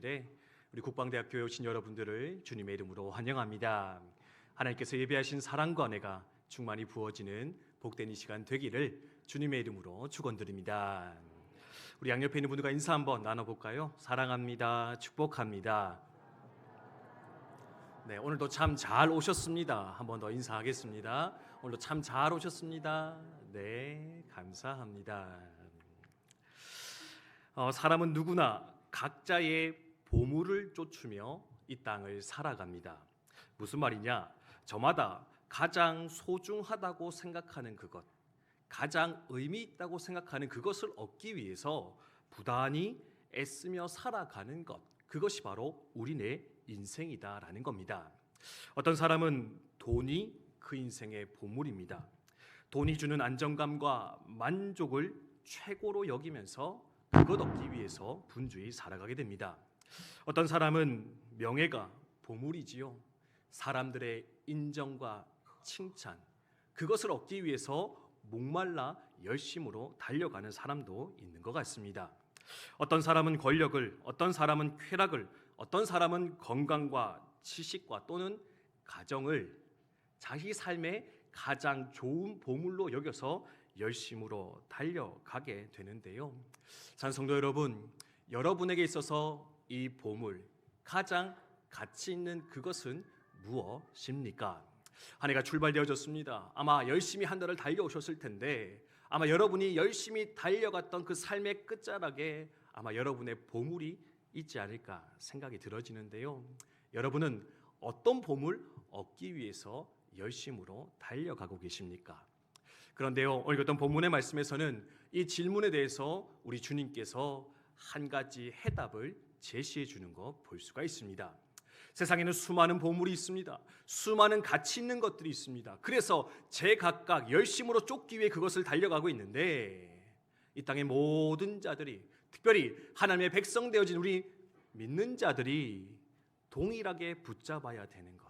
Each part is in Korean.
예배, 우리 국방대학교에 오신 여러분들을 주님의 이름으로 환영합니다. 하나님께서 예배하신 사랑과 은혜가 충만히 부어지는 복된 이 시간 되기를 주님의 이름으로 축원드립니다. 우리 양옆에 있는 분들과 인사 한번 나눠볼까요? 사랑합니다. 축복합니다. 네, 오늘도 참 잘 오셨습니다. 한 번 더 인사하겠습니다. 오늘도 참 잘 오셨습니다. 네, 감사합니다. 사람은 누구나 각자의 보물을 쫓으며 이 땅을 살아갑니다. 무슨 말이냐? 저마다 가장 소중하다고 생각하는 그것, 가장 의미 있다고 생각하는 그것을 얻기 위해서 부단히 애쓰며 살아가는 것, 그것이 바로 우리네 인생이다라는 겁니다. 어떤 사람은 돈이 그 인생의 보물입니다. 돈이 주는 안정감과 만족을 최고로 여기면서 그것 얻기 위해서 분주히 살아가게 됩니다. 어떤 사람은 명예가 보물이지요. 사람들의 인정과 칭찬, 그것을 얻기 위해서 목말라 열심으로 달려가는 사람도 있는 것 같습니다. 어떤 사람은 권력을, 어떤 사람은 쾌락을, 어떤 사람은 건강과 지식과 또는 가정을 자기 삶의 가장 좋은 보물로 여겨서 열심으로 달려가게 되는데요. 사랑하는 성도 여러분, 여러분에게 있어서 이 보물, 가장 가치 있는 그것은 무엇입니까? 한 해가 출발되어졌습니다. 아마 열심히 한 달을 달려오셨을 텐데 아마 여러분이 열심히 달려갔던 그 삶의 끝자락에 아마 여러분의 보물이 있지 않을까 생각이 들어지는데요. 여러분은 어떤 보물 얻기 위해서 열심으로 달려가고 계십니까? 그런데요, 오늘 어떤 본문의 말씀에서는 이 질문에 대해서 우리 주님께서 한 가지 해답을 제시해 주는 거 볼 수가 있습니다. 세상에는 수많은 보물이 있습니다. 수많은 가치 있는 것들이 있습니다. 그래서 제각각 열심으로 쫓기 위해 그것을 달려가고 있는데 이 땅의 모든 자들이, 특별히 하나님의 백성 되어진 우리 믿는 자들이 동일하게 붙잡아야 되는 것,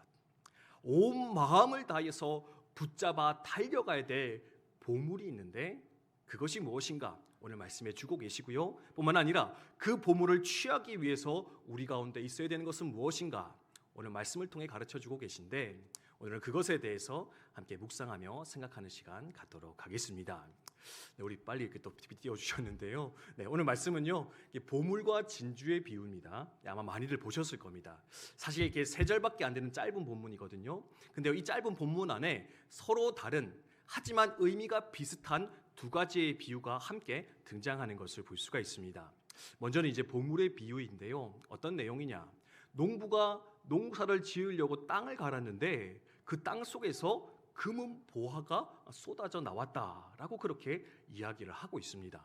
온 마음을 다해서 붙잡아 달려가야 될 보물이 있는데 그것이 무엇인가 오늘 말씀해 주고 계시고요. 뿐만 아니라 그 보물을 취하기 위해서 우리 가운데 있어야 되는 것은 무엇인가 오늘 말씀을 통해 가르쳐 주고 계신데 오늘은 그것에 대해서 함께 묵상하며 생각하는 시간 갖도록 하겠습니다. 네, 우리 빨리 이렇게 또 띄워주셨는데요. 네, 오늘 말씀은요, 보물과 진주의 비유입니다. 아마 많이들 보셨을 겁니다. 사실 이게 3절밖에 안 되는 짧은 본문이거든요. 근데 이 짧은 본문 안에 서로 다른 하지만 의미가 비슷한 두 가지의 비유가 함께 등장하는 것을 볼 수가 있습니다. 먼저는 이제 보물의 비유인데요. 어떤 내용이냐? 농부가 농사를 지으려고 땅을 갈았는데 그 땅 속에서 금은 보화가 쏟아져 나왔다라고 그렇게 이야기를 하고 있습니다.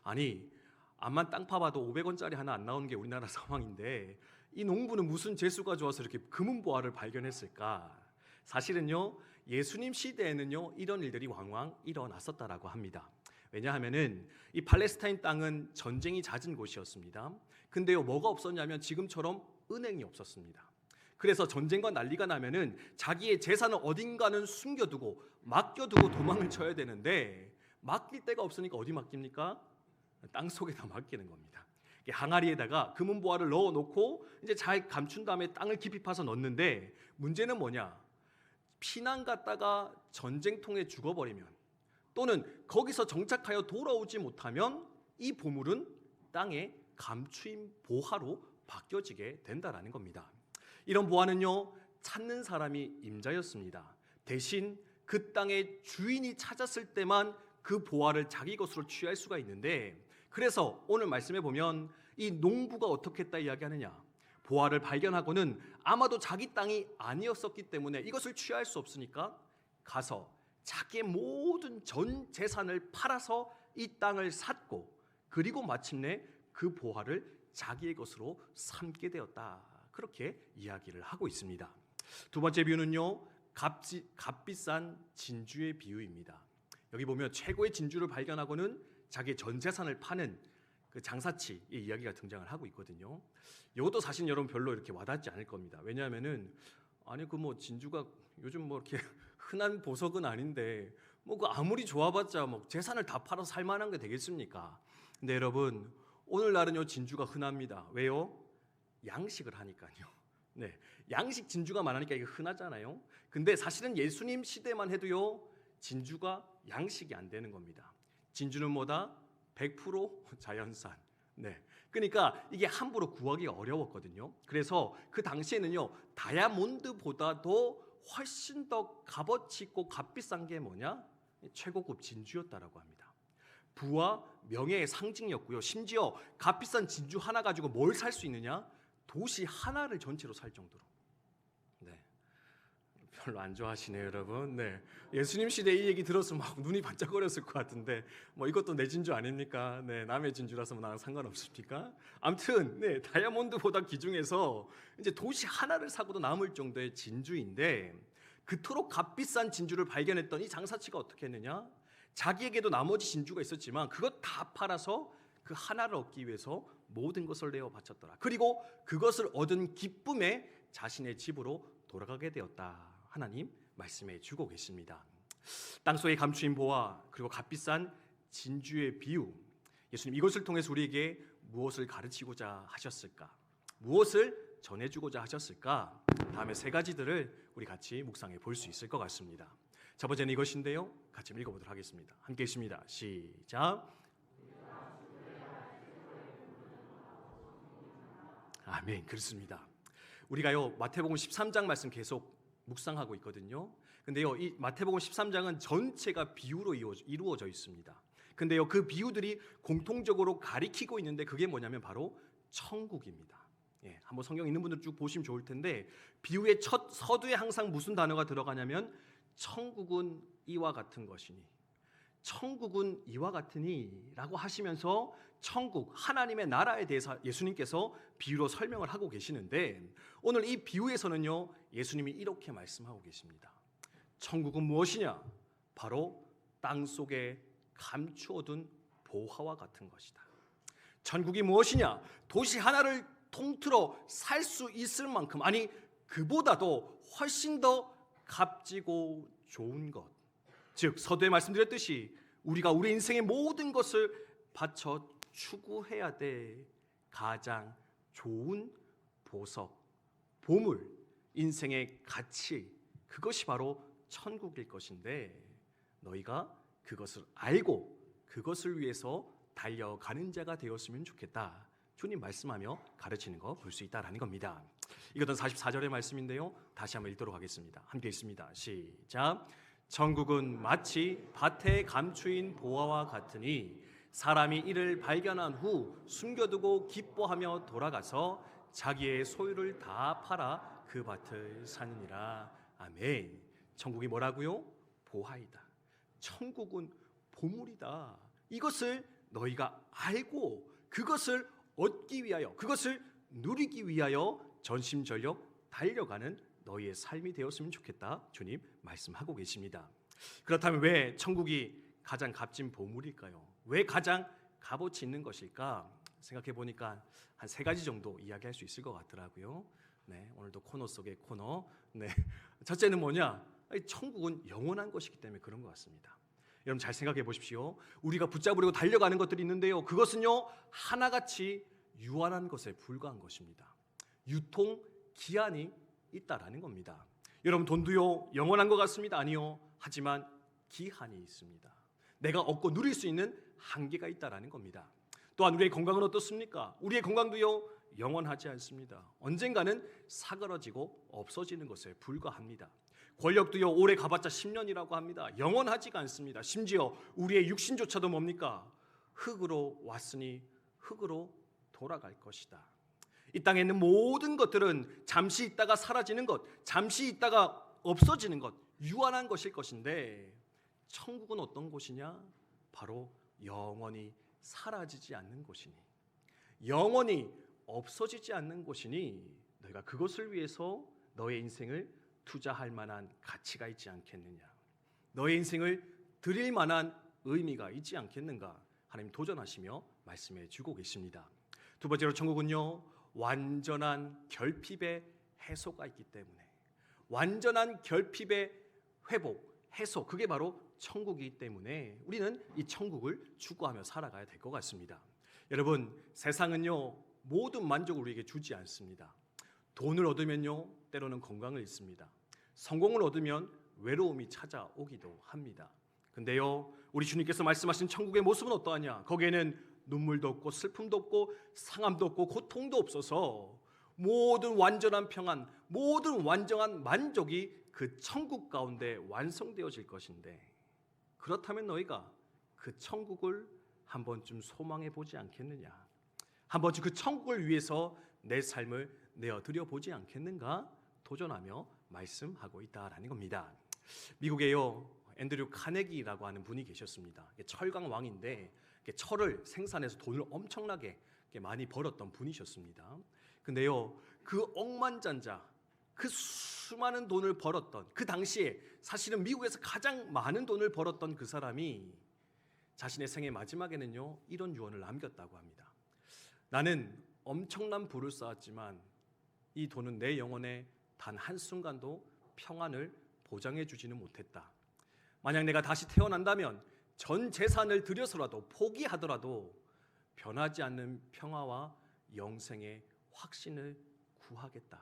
아니, 암만 땅 파봐도 500원짜리 하나 안 나오는 게 우리나라 상황인데 이 농부는 무슨 재수가 좋아서 이렇게 금은 보화를 발견했을까? 사실은요, 예수님 시대에는요 이런 일들이 왕왕 일어났었다라고 합니다. 왜냐하면은 이 팔레스타인 땅은 전쟁이 잦은 곳이었습니다. 근데요, 뭐가 없었냐면 지금처럼 은행이 없었습니다. 그래서 전쟁과 난리가 나면은 자기의 재산을 어딘가는 숨겨두고 맡겨두고 도망을 쳐야 되는데 맡길 데가 없으니까 어디 맡깁니까? 땅 속에다 맡기는 겁니다. 항아리에다가 금은 보화를 넣어놓고 이제 잘 감춘 다음에 땅을 깊이 파서 넣는데 문제는 뭐냐? 피난 갔다가 전쟁통에 죽어버리면 또는 거기서 정착하여 돌아오지 못하면 이 보물은 땅에 감추인 보화로 바뀌어지게 된다라는 겁니다. 이런 보화는요, 찾는 사람이 임자였습니다. 대신 그 땅의 주인이 찾았을 때만 그 보화를 자기 것으로 취할 수가 있는데, 그래서 오늘 말씀에 보면 이 농부가 어떻게 했다 이야기하느냐? 보화를 발견하고는 아마도 자기 땅이 아니었었기 때문에 이것을 취할 수 없으니까 가서 자기의 모든 전 재산을 팔아서 이 땅을 샀고, 그리고 마침내 그 보화를 자기의 것으로 삼게 되었다, 그렇게 이야기를 하고 있습니다. 두 번째 비유는요, 값비싼 진주의 비유입니다. 여기 보면 최고의 진주를 발견하고는 자기의 전 재산을 파는 그 장사치의 이야기가 등장을 하고 있거든요. 이것도 사실 여러분 별로 이렇게 와닿지 않을 겁니다. 왜냐하면은 아니 그 뭐 진주가 요즘 뭐 이렇게 흔한 보석은 아닌데 뭐 그 아무리 좋아봤자 뭐 재산을 다 팔아서 살 만한 게 되겠습니까? 근데 여러분 오늘날은요 진주가 흔합니다. 왜요? 양식을 하니까요. 네, 양식 진주가 많으니까 이게 흔하잖아요. 근데 사실은 예수님 시대만 해도요, 진주가 양식이 안 되는 겁니다. 진주는 뭐다? 100% 자연산. 네, 그러니까 이게 함부로 구하기가 어려웠거든요. 그래서 그 당시에는요, 다이아몬드보다도 훨씬 더 값어치 있고 값비싼 게 뭐냐? 최고급 진주였다라고 합니다. 부와 명예의 상징이었고요. 심지어 값비싼 진주 하나 가지고 뭘 살 수 있느냐? 도시 하나를 전체로 살 정도로. 네, 별로 안 좋아하시네요, 여러분. 네, 예수님 시대 이 얘기 들었으면 막 눈이 반짝거렸을 것 같은데, 뭐 이것도 내 진주 아닙니까? 네, 남의 진주라서 뭐 나랑 상관없습니까? 아무튼 네, 다이아몬드보다 귀중해서 이제 도시 하나를 사고도 남을 정도의 진주인데, 그토록 값비싼 진주를 발견했던 이 장사치가 어떻게 했느냐? 자기에게도 나머지 진주가 있었지만 그것 다 팔아서 그 하나를 얻기 위해서 모든 것을 내어 바쳤더라. 그리고 그것을 얻은 기쁨에 자신의 집으로 돌아가게 되었다. 하나님 말씀해 주고 계십니다. 땅속에 감추인 보화 그리고 값비싼 진주의 비유, 예수님 이것을 통해서 우리에게 무엇을 가르치고자 하셨을까? 무엇을 전해주고자 하셨을까? 다음에 세 가지들을 우리 같이 묵상해 볼 수 있을 것 같습니다. 첫 번째는 이것인데요, 같이 읽어보도록 하겠습니다. 함께 읽습니다. 시작. 아멘. 그렇습니다. 우리가요 마태복음 13장 말씀 계속 묵상하고 있거든요. 근데요 이 마태복음 13장은 전체가 비유로 이루어져 있습니다. 근데요 그 비유들이 공통적으로 가리키고 있는데 그게 뭐냐면 바로 천국입니다. 예, 한번 성경 있는 분들 쭉 보시면 좋을 텐데, 비유의 첫 서두에 항상 무슨 단어가 들어가냐면 천국은 이와 같은 것이니, 천국은 이와 같으니라고 하시면서 천국, 하나님의 나라에 대해서 예수님께서 비유로 설명을 하고 계시는데, 오늘 이 비유에서는요 예수님이 이렇게 말씀하고 계십니다. 천국은 무엇이냐? 바로 땅속에 감추어둔 보화와 같은 것이다. 천국이 무엇이냐? 도시 하나를 통틀어 살 수 있을 만큼, 아니 그보다도 훨씬 더 값지고 좋은 것, 즉 서두에 말씀드렸듯이 우리가 우리 인생의 모든 것을 바쳐 추구해야 될 가장 좋은 보석, 보물, 인생의 가치, 그것이 바로 천국일 것인데, 너희가 그것을 알고 그것을 위해서 달려가는 자가 되었으면 좋겠다. 주님 말씀하며 가르치는 거 볼 수 있다라는 겁니다. 이것은 44절의 말씀인데요, 다시 한번 읽도록 하겠습니다. 함께 읽습니다. 시작. 천국은 마치 밭에 감추인 보화와 같으니 사람이 이를 발견한 후 숨겨두고 기뻐하며 돌아가서 자기의 소유를 다 팔아 그 밭을 사느니라. 아멘. 천국이 뭐라고요? 보화이다. 천국은 보물이다. 이것을 너희가 알고 그것을 얻기 위하여, 그것을 누리기 위하여 전심전력 달려가는 너희의 삶이 되었으면 좋겠다. 주님 말씀하고 계십니다. 그렇다면 왜 천국이 가장 값진 보물일까요? 왜 가장 값어치 있는 것일까? 생각해 보니까 한 세 가지 정도 이야기할 수 있을 것 같더라고요. 네, 오늘도 코너 속의 코너. 네, 첫째는 뭐냐? 천국은 영원한 것이기 때문에 그런 것 같습니다. 여러분 잘 생각해 보십시오. 우리가 붙잡으려고 달려가는 것들이 있는데요, 그것은요 하나같이 유한한 것에 불과한 것입니다. 유통 기한이 있다라는 겁니다. 여러분 돈도요 영원한 것 같습니다. 아니요. 하지만 기한이 있습니다. 내가 얻고 누릴 수 있는 한계가 있다라는 겁니다. 또한 우리의 건강은 어떻습니까? 우리의 건강도요 영원하지 않습니다. 언젠가는 사그러지고 없어지는 것에 불과합니다. 권력도요 오래 가봤자 10년이라고 합니다. 영원하지가 않습니다. 심지어 우리의 육신조차도 뭡니까? 흙으로 왔으니 흙으로 돌아갈 것이다. 이 땅에 있는 모든 것들은 잠시 있다가 사라지는 것, 잠시 있다가 없어지는 것, 유한한 것일 것인데, 천국은 어떤 곳이냐? 바로 영원히 사라지지 않는 곳이니, 영원히 없어지지 않는 곳이니 너희가 그것을 위해서 너의 인생을 투자할 만한 가치가 있지 않겠느냐? 너의 인생을 드릴 만한 의미가 있지 않겠는가? 하나님 도전하시며 말씀해 주고 계십니다. 두 번째로 천국은요 완전한 결핍의 해소가 있기 때문에, 완전한 결핍의 회복, 해소, 그게 바로 천국이기 때문에 우리는 이 천국을 추구하며 살아가야 될 것 같습니다. 여러분 세상은요 모든 만족을 우리에게 주지 않습니다. 돈을 얻으면요, 때로는 건강을 잃습니다. 성공을 얻으면 외로움이 찾아오기도 합니다. 근데요, 우리 주님께서 말씀하신 천국의 모습은 어떠하냐? 거기에는 눈물도 없고 슬픔도 없고 상함도 없고 고통도 없어서 모든 완전한 평안, 모든 완전한 만족이 그 천국 가운데 완성되어질 것인데, 그렇다면 너희가 그 천국을 한 번쯤 소망해 보지 않겠느냐? 한 번쯤 그 천국을 위해서 내 삶을 내어드려 보지 않겠는가? 도전하며 말씀하고 있다라는 겁니다. 미국에요, 앤드류 카네기라고 하는 분이 계셨습니다. 철강 왕인데 철을 생산해서 돈을 엄청나게 많이 벌었던 분이셨습니다. 근데요, 그 억만장자, 그 수많은 돈을 벌었던, 그 당시에 사실은 미국에서 가장 많은 돈을 벌었던 그 사람이 자신의 생애 마지막에는요, 이런 유언을 남겼다고 합니다. 나는 엄청난 부를 쌓았지만 이 돈은 내 영혼에 단 한순간도 평안을 보장해 주지는 못했다. 만약 내가 다시 태어난다면 전 재산을 들여서라도 포기하더라도 변하지 않는 평화와 영생의 확신을 구하겠다.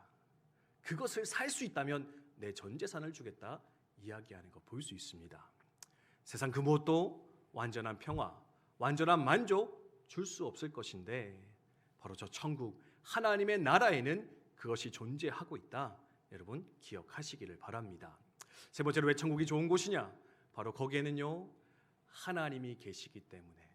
그것을 살 수 있다면 내 전 재산을 주겠다 이야기하는 거 볼 수 있습니다. 세상 그 무엇도 완전한 평화, 완전한 만족 줄 수 없을 것인데 바로 저 천국 하나님의 나라에는 그것이 존재하고 있다. 여러분 기억하시기를 바랍니다. 세 번째로 왜 천국이 좋은 곳이냐? 바로 거기에는요, 하나님이 계시기 때문에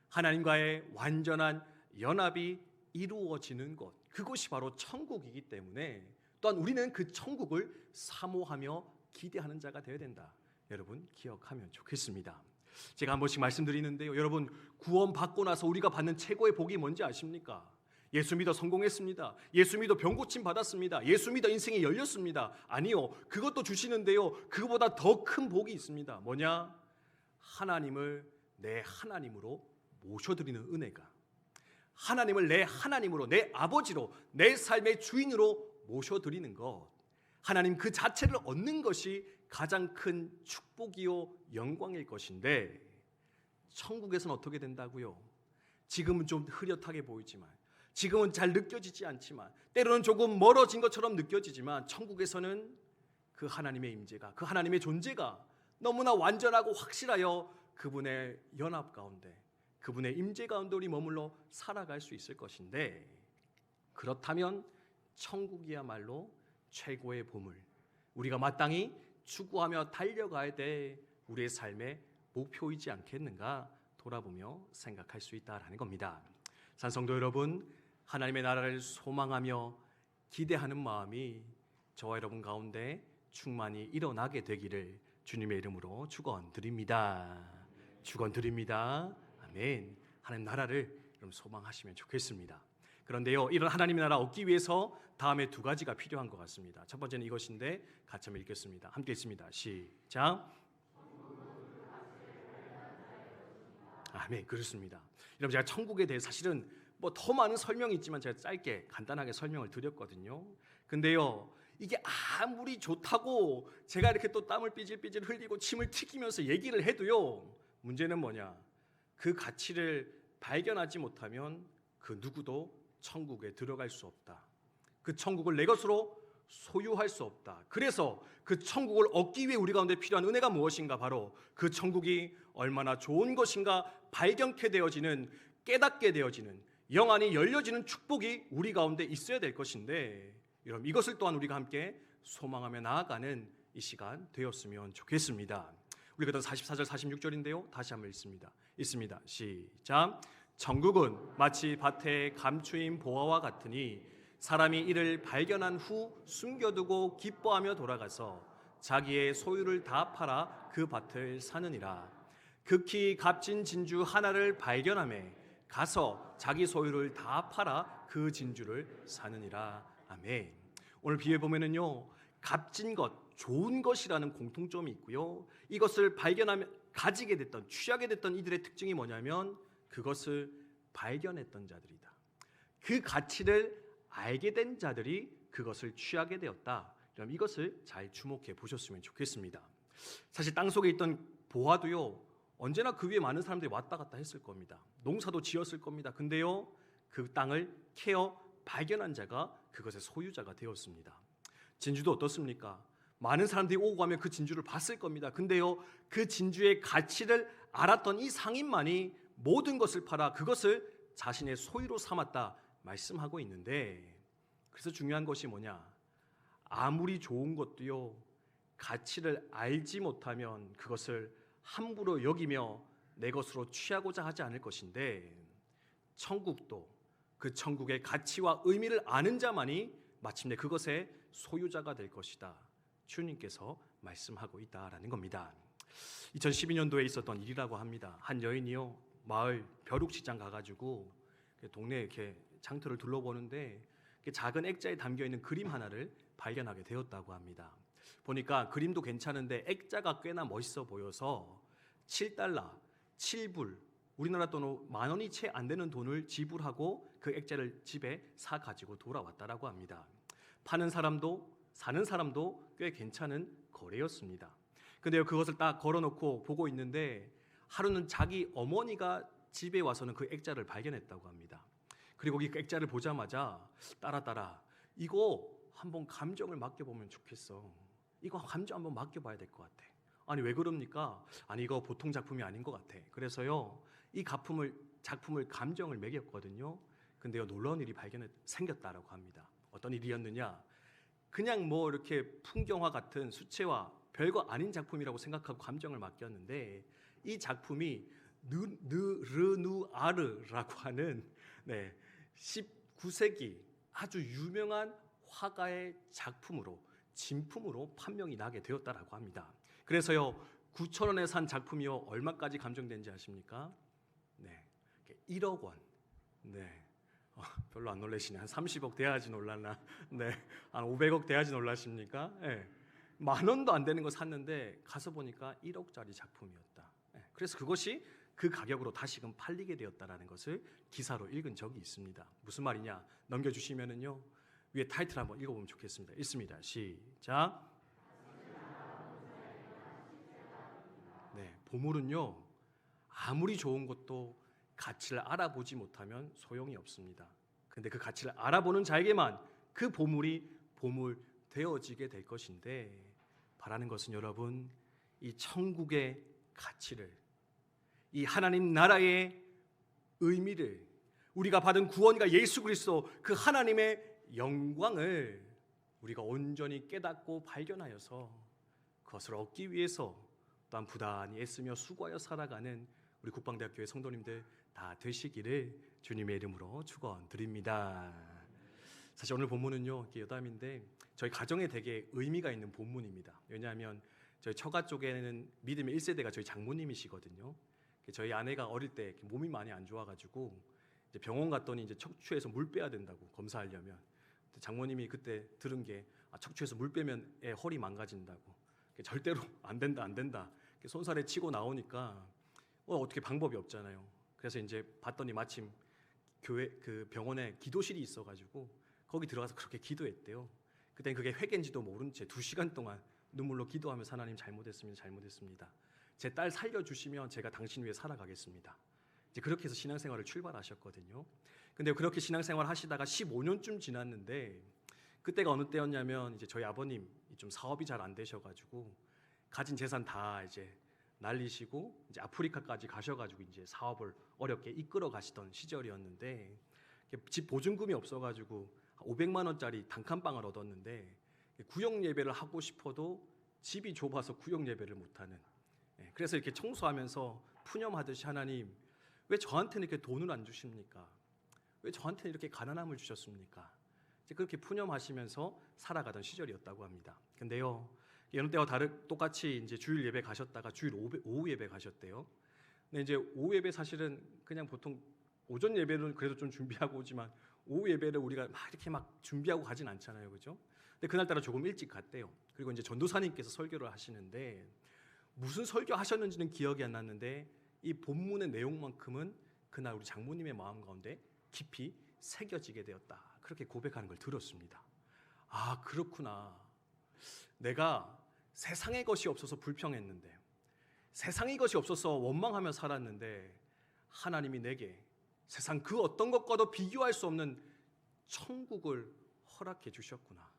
하나님과의 완전한 연합이 이루어지는 것, 그것이 바로 천국이기 때문에 또한 우리는 그 천국을 사모하며 기대하는 자가 되어야 된다. 여러분 기억하면 좋겠습니다. 제가 한 번씩 말씀드리는데요, 여러분 구원받고 나서 우리가 받는 최고의 복이 뭔지 아십니까? 예수 믿어 성공했습니다. 예수 믿어 병 고침 받았습니다. 예수 믿어 인생이 열렸습니다. 아니요, 그것도 주시는데요, 그거보다 더 큰 복이 있습니다. 뭐냐? 하나님을 내 하나님으로 모셔드리는 은혜가, 하나님을 내 하나님으로, 내 아버지로, 내 삶의 주인으로 모셔드리는 것, 하나님 그 자체를 얻는 것이 가장 큰 축복이요 영광일 것인데, 천국에서는 어떻게 된다고요? 지금은 좀 흐릿하게 보이지만, 지금은 잘 느껴지지 않지만, 때로는 조금 멀어진 것처럼 느껴지지만, 천국에서는 그 하나님의 임재가, 그 하나님의 존재가 너무나 완전하고 확실하여 그분의 연합 가운데, 그분의 임재 가운데 우리 머물러 살아갈 수 있을 것인데, 그렇다면 천국이야말로 최고의 보물, 우리가 마땅히 추구하며 달려가야 될 우리의 삶의 목표이지 않겠는가 돌아보며 생각할 수 있다라는 겁니다. 산성도 여러분, 하나님의 나라를 소망하며 기대하는 마음이 저와 여러분 가운데 충만히 일어나게 되기를 주님의 이름으로 축원드립니다. 축원드립니다. 아멘. 하나님 나라를 여러분 소망하시면 좋겠습니다. 그런데요, 이런 하나님의 나라 얻기 위해서 다음에 두 가지가 필요한 것 같습니다. 첫 번째는 이것인데 같이 한번 읽겠습니다. 함께 읽습니다. 시작. 아멘. 그렇습니다. 여러분, 제가 천국에 대해 사실은 뭐 더 많은 설명이 있지만 제가 짧게 간단하게 설명을 드렸거든요. 근데요, 이게 아무리 좋다고 제가 이렇게 또 땀을 삐질삐질 흘리고 침을 튀기면서 얘기를 해도요, 문제는 뭐냐? 그 가치를 발견하지 못하면 그 누구도 천국에 들어갈 수 없다. 그 천국을 내 것으로 소유할 수 없다. 그래서 그 천국을 얻기 위해 우리 가운데 필요한 은혜가 무엇인가? 바로 그 천국이 얼마나 좋은 것인가 발견케 되어지는, 깨닫게 되어지는, 영안이 열려지는 축복이 우리 가운데 있어야 될 것인데, 여러분 이것을 또한 우리가 함께 소망하며 나아가는 이 시간 되었으면 좋겠습니다. 우리 그다음 44절 46절인데요, 다시 한번 읽습니다. 시작. 천국은 마치 밭에 감추인 보화와 같으니 사람이 이를 발견한 후 숨겨두고 기뻐하며 돌아가서 자기의 소유를 다 팔아 그 밭을 사느니라. 극히 값진 진주 하나를 발견하매 가서 자기 소유를 다 팔아 그 진주를 사느니라. 아멘. 오늘 비유에 보면은요, 값진 것, 좋은 것이라는 공통점이 있고요, 이것을 발견하면 가지게 됐던, 취하게 됐던 이들의 특징이 뭐냐면 그것을 발견했던 자들이다. 그 가치를 알게 된 자들이 그것을 취하게 되었다. 그럼 이것을 잘 주목해 보셨으면 좋겠습니다. 사실 땅속에 있던 보화도요, 언제나 그 위에 많은 사람들이 왔다 갔다 했을 겁니다. 농사도 지었을 겁니다. 근데요, 그 땅을 캐어 발견한 자가 그것의 소유자가 되었습니다. 진주도 어떻습니까? 많은 사람들이 오고 가면 그 진주를 봤을 겁니다. 근데요, 그 진주의 가치를 알았던 이 상인만이 모든 것을 팔아 그것을 자신의 소유로 삼았다 말씀하고 있는데, 그래서 중요한 것이 뭐냐? 아무리 좋은 것도요, 가치를 알지 못하면 그것을 함부로 여기며 내 것으로 취하고자 하지 않을 것인데, 천국도 그 천국의 가치와 의미를 아는 자만이 마침내 그것의 소유자가 될 것이다, 주님께서 말씀하고 있다라는 겁니다. 2012년도에 있었던 일이라고 합니다. 한 여인이요, 마을 벼룩시장 가가지고 동네 이렇게 장터를 둘러보는데 작은 액자에 담겨 있는 그림 하나를 발견하게 되었다고 합니다. 보니까 그림도 괜찮은데 액자가 꽤나 멋있어 보여서 7달러, 7불, 우리나라 돈으로 10,000원이 채 안 되는 돈을 지불하고 그 액자를 집에 사 가지고 돌아왔다라고 합니다. 파는 사람도 사는 사람도 꽤 괜찮은 거래였습니다. 근데요, 그것을 딱 걸어놓고 보고 있는데 하루는 자기 어머니가 집에 와서는 그 액자를 발견했다고 합니다. 그리고 이 액자를 보자마자 따라 이거 한번 감정을 맡겨보면 좋겠어. 이거 감정 한번 맡겨봐야 될 것 같아. 아니 왜 그럽니까? 아니 이거 보통 작품이 아닌 것 같아. 그래서요, 이 작품을 감정을 매겼거든요. 근데요, 놀라운 일이 생겼다라고 합니다. 어떤 일이었느냐? 그냥 뭐 이렇게 풍경화 같은 수채화 별거 아닌 작품이라고 생각하고 감정을 맡겼는데, 이 작품이 르누아르라고 하는 19세기 아주 유명한 화가의 작품으로, 진품으로 판명이 나게 되었다라고 합니다. 그래서요, 9,000원에 산 작품이요, 얼마까지 감정된지 아십니까? 1억 원. 별로 안 놀라시네. 한 30억 돼야지 놀라나? 한 500억 돼야지 놀라십니까? 10,000원도 안 되는 거 샀는데 가서 보니까 1억짜리 작품이었다. 그래서 그것이 그 가격으로 다시금 팔리게 되었다라는 것을 기사로 읽은 적이 있습니다. 무슨 말이냐? 넘겨주시면은요, 위에 타이틀 한번 읽어보면 좋겠습니다. 읽습니다. 시작. 보물은요, 아무리 좋은 것도 가치를 알아보지 못하면 소용이 없습니다. 근데 그 가치를 알아보는 자에게만 그 보물이 보물 되어지게 될 것인데, 바라는 것은 여러분, 이 천국의 가치를, 이 하나님 나라의 의미를, 우리가 받은 구원과 예수 그리스도 그 하나님의 영광을 우리가 온전히 깨닫고 발견하여서 그것을 얻기 위해서 또한 부단히 애쓰며 수고하여 살아가는 우리 국방대학교의 성도님들 다 되시기를 주님의 이름으로 축원드립니다. 사실 오늘 본문은요, 여담인데 저희 가정에 되게 의미가 있는 본문입니다. 왜냐하면 저희 처가 쪽에는 믿음의 1세대가 저희 장모님이시거든요. 저희 아내가 어릴 때 몸이 많이 안 좋아가지고 이제 병원 갔더니 이제 척추에서 물 빼야 된다고, 검사하려면. 장모님이 그때 들은 게 척추에서 물 빼면 애 허리 망가진다고. 절대로 안 된다. 손살에 치고 나오니까 어떻게 방법이 없잖아요. 그래서 이제 봤더니 마침 교회 그 병원에 기도실이 있어가지고 거기 들어가서 그렇게 기도했대요. 그땐 그게 회개인지도 모른 채 2시간 동안 눈물로 기도하면서 하나님 잘못했습니다. 제 딸 살려주시면 제가 당신 위해 살아가겠습니다. 이제 그렇게 해서 신앙생활을 출발하셨거든요. 근데 그렇게 신앙생활 하시다가 15년쯤 지났는데, 그때가 어느 때였냐면 이제 저희 아버님 좀 사업이 잘 안 되셔가지고 가진 재산 다 이제 날리시고 이제 아프리카까지 가셔가지고 이제 사업을 어렵게 이끌어 가시던 시절이었는데, 집 보증금이 없어가지고 500만 원짜리 단칸방을 얻었는데 구역 예배를 하고 싶어도 집이 좁아서 구역 예배를 못하는. 그래서 이렇게 청소하면서 푸념하듯이, 하나님 왜 저한테는 이렇게 돈을 안 주십니까? 왜 저한테는 이렇게 가난함을 주셨습니까? 이제 그렇게 푸념하시면서 살아가던 시절이었다고 합니다. 근데요, 여느 때와 똑같이 이제 주일 예배 가셨다가 주일 오후 예배 가셨대요. 근데 이제 오후 예배 사실은 그냥 보통 오전 예배는 그래도 좀 준비하고 오지만 오후 예배를 우리가 막 이렇게 막 준비하고 가진 않잖아요, 그죠? 근데 그날따라 조금 일찍 갔대요. 그리고 이제 전도사님께서 설교를 하시는데 무슨 설교하셨는지는 기억이 안 났는데 이 본문의 내용만큼은 그날 우리 장모님의 마음 가운데 깊이 새겨지게 되었다, 그렇게 고백하는 걸 들었습니다. 아, 그렇구나. 내가 세상의 것이 없어서 불평했는데, 세상의 것이 없어서 원망하며 살았는데, 하나님이 내게 세상 그 어떤 것과도 비교할 수 없는 천국을 허락해 주셨구나.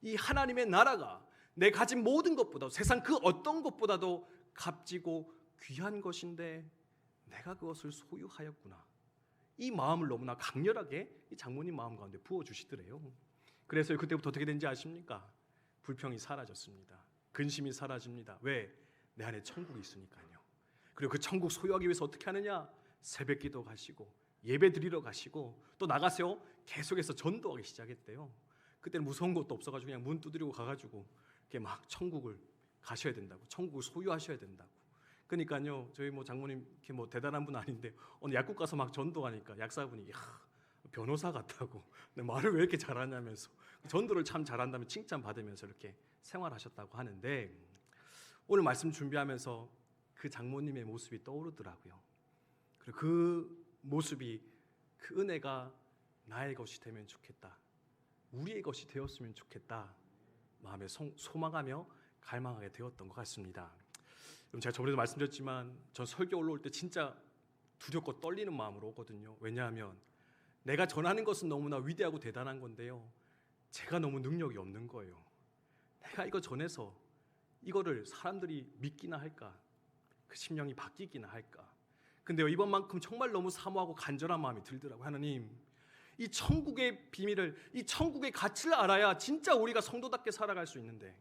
이 하나님의 나라가 내 가진 모든 것보다, 세상 그 어떤 것보다도 값지고 귀한 것인데 내가 그것을 소유하였구나. 이 마음을 너무나 강렬하게 이 장모님 마음 가운데 부어주시더래요. 그래서 그때부터 어떻게 된지 아십니까? 불평이 사라졌습니다. 근심이 사라집니다. 왜? 내 안에 천국이 있으니까요. 그리고 그 천국 소유하기 위해서 어떻게 하느냐? 새벽기도 가시고 예배 드리러 가시고 또 나가세요. 계속해서 전도하기 시작했대요. 그때는 무서운 것도 없어가지고 그냥 문 두드리고 가가지고 이렇게 막 천국을 가셔야 된다고, 천국을 소유하셔야 된다고. 그러니까요, 저희 장모님 이렇게 대단한 분 아닌데 어느 약국 가서 막 전도하니까 약사분이 변호사 같다고, 말을 왜 이렇게 잘하냐면서 전도를 참 잘한다면 칭찬 받으면서 이렇게 생활하셨다고 하는데, 오늘 말씀 준비하면서 그 장모님의 모습이 떠오르더라고요. 그리고 그 모습이, 그 은혜가 나의 것이 되면 좋겠다, 우리의 것이 되었으면 좋겠다 마음에 소망하며 갈망하게 되었던 것 같습니다. 제가 저번에도 말씀드렸지만 전 설교 올라올 때 진짜 두렵고 떨리는 마음으로 오거든요. 왜냐하면 내가 전하는 것은 너무나 위대하고 대단한 건데요, 제가 너무 능력이 없는 거예요. 내가 이거 전해서 이거를 사람들이 믿기나 할까, 그 심령이 바뀌기나 할까. 근데요, 이번만큼 정말 너무 사모하고 간절한 마음이 들더라고요. 하나님, 이 천국의 비밀을, 이 천국의 가치를 알아야 진짜 우리가 성도답게 살아갈 수 있는데,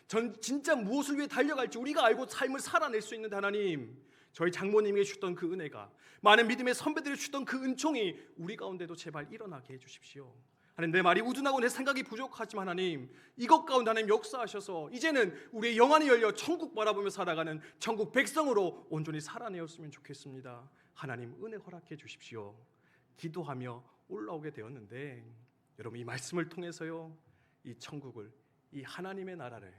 전 진짜 무엇을 위해 달려갈지 우리가 알고 삶을 살아낼 수 있는데, 하나님, 저희 장모님에게 주셨던 그 은혜가, 많은 믿음의 선배들이 주셨던 그 은총이 우리 가운데도 제발 일어나게 해주십시오. 하나님, 내 말이 우둔하고 내 생각이 부족하지만 하나님, 이것 가운데 하나님 역사하셔서 이제는 우리의 영안이 열려 천국 바라보며 살아가는 천국 백성으로 온전히 살아내었으면 좋겠습니다. 하나님, 은혜 허락해 주십시오. 기도하며 올라오게 되었는데, 여러분, 이 말씀을 통해서요, 이 천국을, 이 하나님의 나라를,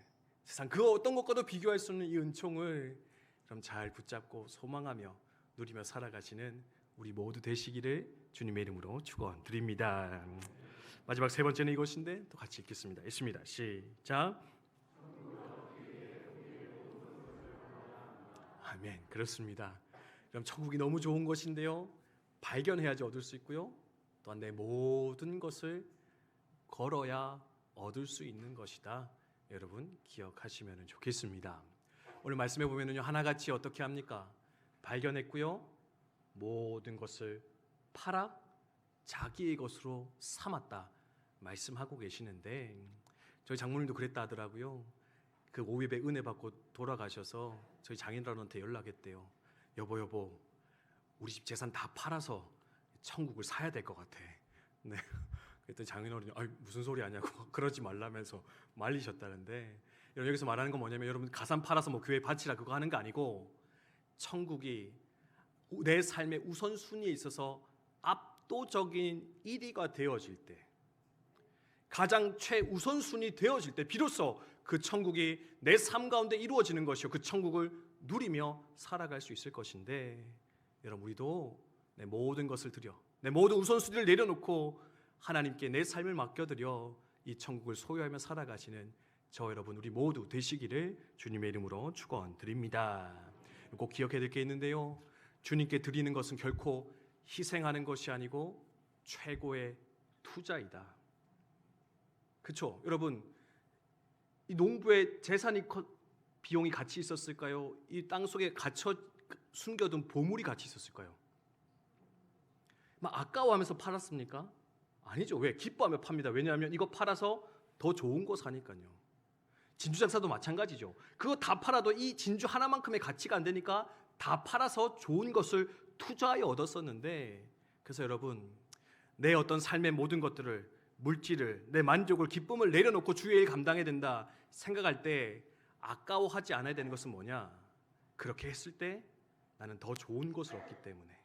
세상 그 어떤 것과도 비교할 수 없는 이 은총을 그럼 잘 붙잡고 소망하며 누리며 살아가시는 우리 모두 되시기를 주님의 이름으로 축원드립니다. 마지막 세 번째는 이것인데 또 같이 읽겠습니다. 읽습니다. 시작. 아멘. 그렇습니다. 그럼 천국이 너무 좋은 것인데요, 발견해야지 얻을 수 있고요, 또한 내 모든 것을 걸어야 얻을 수 있는 것이다. 여러분 기억하시면 좋겠습니다. 오늘 말씀해 보면요, 하나같이 어떻게 합니까? 발견했고요, 모든 것을 팔아 자기의 것으로 삼았다 말씀하고 계시는데, 저희 장모님도 그랬다 하더라고요. 그 500의 은혜 받고 돌아가셔서 저희 장인어른한테 연락했대요. 여보, 우리 집 재산 다 팔아서 천국을 사야 될 것 같아. 네. 그랬더니 장인어른이 무슨 소리 하냐고 그러지 말라면서 말리셨다는데, 여기서 말하는 건 뭐냐면, 여러분 가산 팔아서 교회 바치라 그거 하는 거 아니고, 천국이 내 삶의 우선순위에 있어서 압도적인 1위가 되어질 때, 가장 최우선순위 되어질 때 비로소 그 천국이 내 삶 가운데 이루어지는 것이요, 그 천국을 누리며 살아갈 수 있을 것인데, 여러분 우리도 내 모든 것을 드려, 내 모든 우선순위를 내려놓고 하나님께 내 삶을 맡겨드려 이 천국을 소유하며 살아가시는 저 여러분 우리 모두 되시기를 주님의 이름으로 축원드립니다. 꼭 기억해야 될 게 있는데요, 주님께 드리는 것은 결코 희생하는 것이 아니고 최고의 투자이다. 그렇죠? 여러분, 이 농부의 재산이 비용이 같이 있었을까요? 이 땅 속에 갇혀 숨겨둔 보물이 같이 있었을까요? 막 아까워하면서 팔았습니까? 아니죠. 왜? 기뻐하며 팝니다. 왜냐하면 이거 팔아서 더 좋은 거 사니까요. 진주 장사도 마찬가지죠. 그거 다 팔아도 이 진주 하나만큼의 가치가 안 되니까 다 팔아서 좋은 것을 투자하여 얻었었는데, 그래서 여러분, 내 어떤 삶의 모든 것들을, 물질을, 내 만족을, 기쁨을 내려놓고 주의 일 감당해야 된다 생각할 때 아까워하지 않아야 되는 것은 뭐냐? 그렇게 했을 때 나는 더 좋은 것을 얻기 때문에,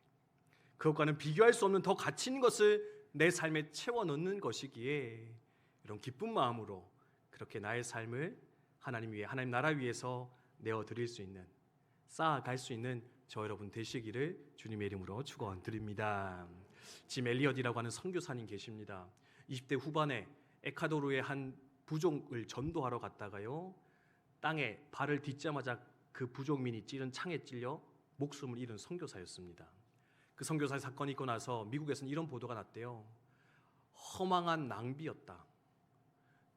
그것과는 비교할 수 없는 더 가치 있는 것을 내 삶에 채워 넣는 것이기에, 이런 기쁜 마음으로 그렇게 나의 삶을 하나님 위해, 하나님 나라 위해서 내어드릴 수 있는, 쌓아갈 수 있는 저 여러분 되시기를 주님의 이름으로 축원드립니다. 짐 엘리엇이라고 하는 선교사님 계십니다. 20대 후반에 에콰도르의 한 부족을 전도하러 갔다가요, 땅에 발을 딛자마자 그 부족민이 찌른 창에 찔려 목숨을 잃은 선교사였습니다. 그 선교사의 사건이 있고 나서 미국에서는 이런 보도가 났대요. 허망한 낭비였다.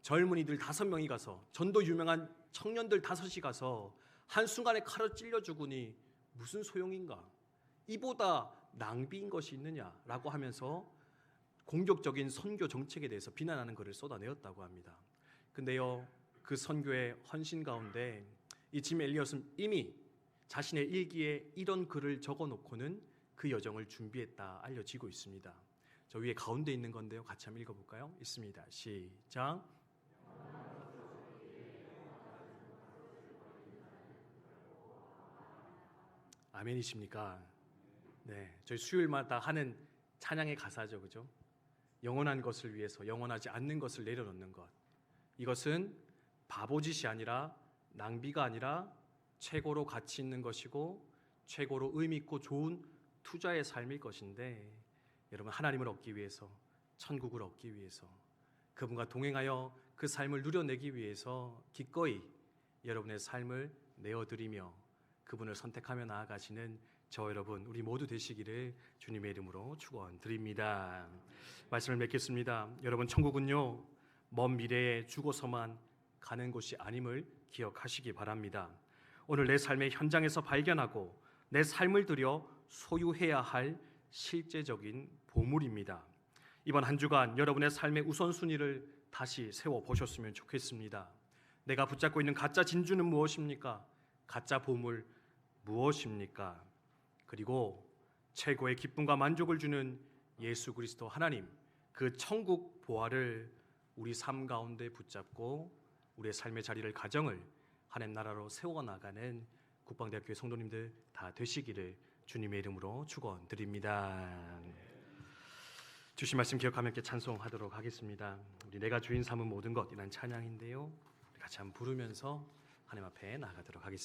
젊은이들 5명이 가서, 전도 유명한 청년들 5이 가서 한순간에 칼을 찔려 죽으니 무슨 소용인가? 이보다 낭비인 것이 있느냐라고 하면서 공격적인 선교 정책에 대해서 비난하는 글을 쏟아내었다고 합니다. 근데요, 그 선교의 헌신 가운데 이 짐 엘리엇은 이미 자신의 일기에 이런 글을 적어놓고는 그 여정을 준비했다 알려지고 있습니다. 저 위에 가운데 있는 건데요, 같이 한번 읽어볼까요? 있습니다. 시작. 아멘이십니까? 네, 저희 수요일마다 하는 찬양의 가사죠, 그죠? 영원한 것을 위해서 영원하지 않는 것을 내려놓는 것. 이것은 바보짓이 아니라, 낭비가 아니라 최고로 가치 있는 것이고 최고로 의미 있고 좋은 투자의 삶일 것인데, 여러분, 하나님을 얻기 위해서, 천국을 얻기 위해서, 그분과 동행하여 그 삶을 누려내기 위해서 기꺼이 여러분의 삶을 내어드리며 그분을 선택하며 나아가시는 저 여러분, 우리 모두 되시기를 주님의 이름으로 축원드립니다. 말씀을 맺겠습니다. 여러분, 천국은요, 먼 미래에 죽어서만 가는 곳이 아님을 기억하시기 바랍니다. 오늘 내 삶의 현장에서 발견하고 내 삶을 들여 소유해야 할 실제적인 보물입니다. 이번 한 주간 여러분의 삶의 우선순위를 다시 세워보셨으면 좋겠습니다. 내가 붙잡고 있는 가짜 진주는 무엇입니까? 가짜 보물 무엇입니까? 그리고 최고의 기쁨과 만족을 주는 예수 그리스도 하나님, 그 천국 보화를 우리 삶 가운데 붙잡고 우리의 삶의 자리를, 가정을 하나님 나라로 세워나가는 국방대학교의 성도님들 다 되시기를 주님의 이름으로 축원드립니다. 주신 말씀 기억하며 함께 찬송하도록 하겠습니다. 우리 내가 주인 삼은 모든 것, 이란 찬양인데요, 같이 한번 부르면서 하나님 앞에 나가도록 하겠습니다.